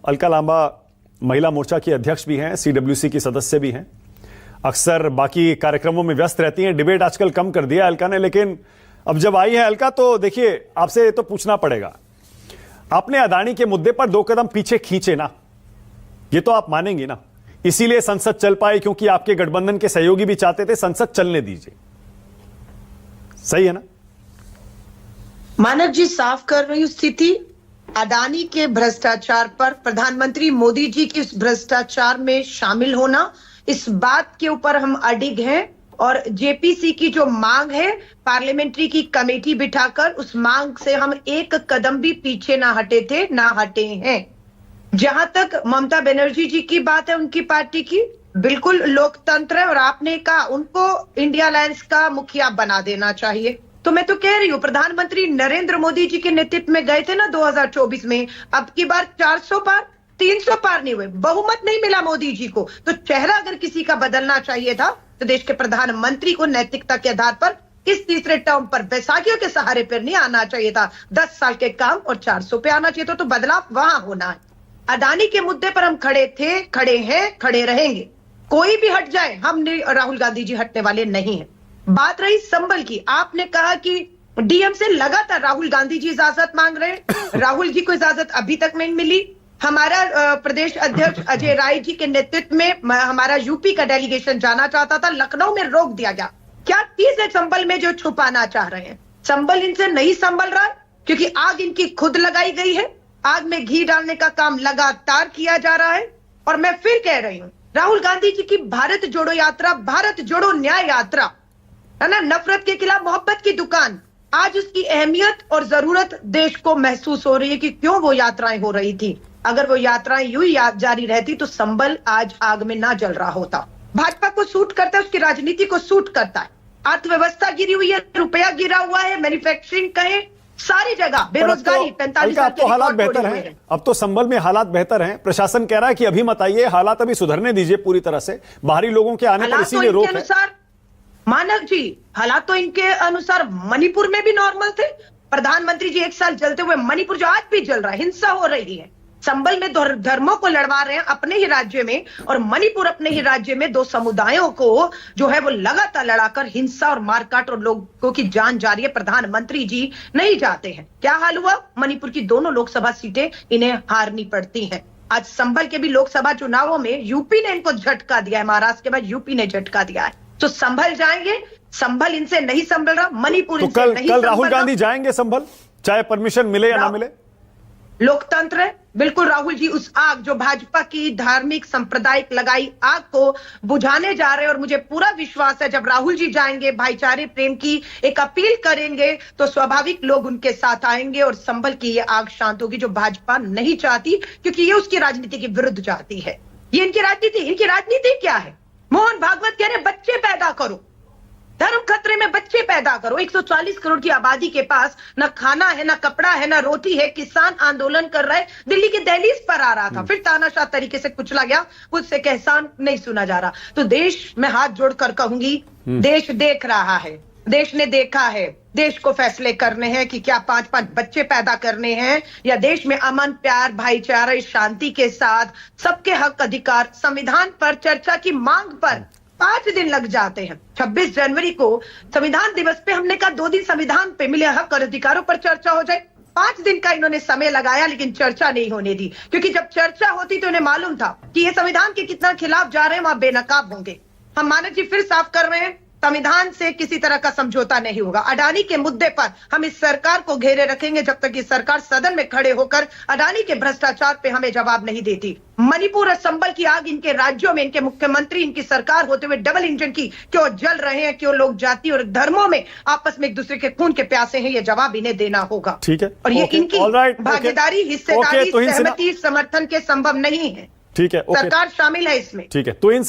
अलका लांबा महिला मोर्चा की अध्यक्ष भी हैं, सीडब्ल्यूसी की सदस्य भी हैं, अक्सर बाकी कार्यक्रमों में व्यस्त रहती हैं। डिबेट आजकल कम कर दिया अलका ने, लेकिन अब जब आई है अलका तो देखिए आपसे तो पूछना पड़ेगा, आपने अदानी के मुद्दे पर 2 कदम पीछे खींचे ना, ये तो आप मानेंगी ना, इसीलिए संसद चल पाई क्योंकि आपके गठबंधन के सहयोगी भी चाहते थे संसद चलने दीजिए, सही है ना? मानव जी, साफ कर रही हूं स्थिति। अदानी के भ्रष्टाचार पर प्रधानमंत्री मोदी जी की इस भ्रष्टाचार में शामिल होना, इस बात के ऊपर हम अडिग हैं और जेपीसी की जो मांग है पार्लियामेंट्री की कमेटी बिठाकर, उस मांग से हम 1 कदम भी पीछे ना हटे थे, ना हटे हैं। जहां तक ममता बनर्जी जी की बात है, उनकी पार्टी की, बिल्कुल लोकतंत्र है और आपने कहा उनको इंडिया अलायंस का मुखिया बना देना चाहिए, तो मैं तो कह रही हूँ प्रधानमंत्री नरेंद्र मोदी जी के नेतृत्व में गए थे ना 2024 में, अब की बार 400 पार 300 पार नहीं हुए, बहुमत नहीं मिला मोदी जी को, तो चेहरा अगर किसी का बदलना चाहिए था तो देश के प्रधानमंत्री को नैतिकता के आधार पर इस तीसरे टर्म पर बैसाखियों के सहारे पर नहीं आना चाहिए था, 10 साल के काम और 400 पे आना चाहिए था, तो बदलाव वहां होना है। अदानी के मुद्दे पर हम खड़े थे, खड़े हैं, खड़े रहेंगे, कोई भी हट जाए, हम राहुल गांधी जी हटने वाले नहीं है। बात रही संबल की, आपने कहा कि डीएम से लगातार राहुल गांधी जी इजाजत मांग रहे हैं, राहुल जी को इजाजत अभी तक नहीं मिली। हमारा प्रदेश अध्यक्ष अजय राय जी के नेतृत्व में हमारा यूपी का डेलीगेशन जाना चाहता था, लखनऊ में रोक दिया गया। क्या चीज है संबल में जो छुपाना चाह रहे हैं? संबल इनसे नहीं संभल रहा क्योंकि आग इनकी खुद लगाई गई है, आग में घी डालने का काम लगातार किया जा रहा है। और मैं फिर कह रही हूं, राहुल गांधी जी की भारत जोड़ो यात्रा, भारत जोड़ो न्याय यात्रा है ना, नफरत के खिलाफ मोहब्बत की दुकान, आज उसकी अहमियत और जरूरत देश को महसूस हो रही है कि क्यों वो यात्राएं हो रही थी। अगर वो यात्राएं यूं ही जारी रहती तो संबल आज आग में ना जल रहा होता। भाजपा को सूट करता है, उसकी राजनीति को सूट करता है। अर्थव्यवस्था गिरी हुई है, रुपया गिरा हुआ है, मैन्युफैक्चरिंग कहें, सारी जगह बेरोजगारी 45 साल तो हालात बेहतर हैं, अब तो संबल में हालात बेहतर हैं। प्रशासन कह रहा है कि अभी मत आइए, हालात अभी सुधरने दीजिए पूरी तरह से, बाहरी लोगों के आने पर इसीलिए रोक है। मानव जी, हालात तो इनके अनुसार मणिपुर में भी नॉर्मल थे। प्रधानमंत्री जी 1 साल जलते हुए मणिपुर जो आज भी जल रहा है, हिंसा हो रही है। संबल में 2 धर्मों को लड़वा रहे हैं अपने ही राज्य में, और मणिपुर अपने ही राज्य में 2 समुदायों को जो है वो लगातार लड़ाकर हिंसा और मारकाट और लोगों की जान जा रही है। प्रधानमंत्री जी नहीं जाते हैं, क्या हाल हुआ? मणिपुर की दोनों लोकसभा सीटें इन्हें हारनी पड़ती हैं। आज संबल के भी लोकसभा चुनावों में यूपी ने इनको झटका दिया है, महाराष्ट्र के बाद यूपी ने झटका दिया है, तो संभल जाएंगे। संभल इनसे नहीं संभल रहा, मणिपुर तो इनसे नहीं कल राहुल गांधी जाएंगे संभल, चाहे परमिशन मिले या ना मिले। लोकतंत्र है, बिल्कुल राहुल जी उस आग जो भाजपा की धार्मिक सांप्रदायिक लगाई आग को बुझाने जा रहे हैं, और मुझे पूरा विश्वास है जब राहुल जी जाएंगे, भाईचारे प्रेम की एक अपील करेंगे, तो स्वाभाविक लोग उनके साथ आएंगे और संभल की ये आग शांत होगी, जो भाजपा नहीं चाहती, क्योंकि ये उसकी राजनीति के विरुद्ध जाती है। ये इनकी राजनीति क्या है? मोहन भागवत कह रहे बच्चे पैदा करो, धर्म खतरे में बच्चे पैदा करो। 140 करोड़ की आबादी के पास ना खाना है, ना कपड़ा है, ना रोटी है। किसान आंदोलन कर रहे, दिल्ली के दहलीज पर आ रहा था, फिर तानाशाह तरीके से कुचला गया, उससे एहसान नहीं सुना जा रहा। तो देश में हाथ जोड़कर कहूंगी, देश देख रहा है, देश ने देखा है, देश को फैसले करने हैं कि क्या 5-5 बच्चे पैदा करने हैं, या देश में अमन, प्यार, भाईचारा, शांति के साथ सबके हक अधिकार, संविधान पर चर्चा की मांग पर 5 दिन लग जाते हैं। 26 जनवरी को संविधान दिवस पे हमने कहा 2 दिन संविधान पे मिले हक और अधिकारों पर चर्चा हो जाए, 5 दिन का इन्होंने समय लगाया, लेकिन चर्चा नहीं होने दी, क्योंकि जब चर्चा होती तो इन्हें मालूम था कि ये संविधान के कितना खिलाफ जा रहे हैं, वहां बेनकाब होंगे। हम मानव जी फिर साफ कर रहे हैं, संविधान से किसी तरह का समझौता नहीं होगा। अडानी के मुद्दे पर हम इस सरकार को घेरे रखेंगे जब तक ये सरकार सदन में खड़े होकर अडानी के भ्रष्टाचार पे हमें जवाब नहीं देती। मणिपुर और संबल की आग इनके राज्यों में इनके मुख्यमंत्री, इनकी सरकार होते हुए डबल इंजन की क्यों जल रहे हैं, क्यों लोग जाति और धर्मों में आपस में एक दूसरे के खून के प्यासे हैं, ये जवाब इन्हें देना होगा। ठीक है, और ये इनकी भागीदारी, हिस्सेदारी, सहमति, समर्थन के संभव नहीं है। ठीक है, सरकार शामिल है इसमें। ठीक है, तो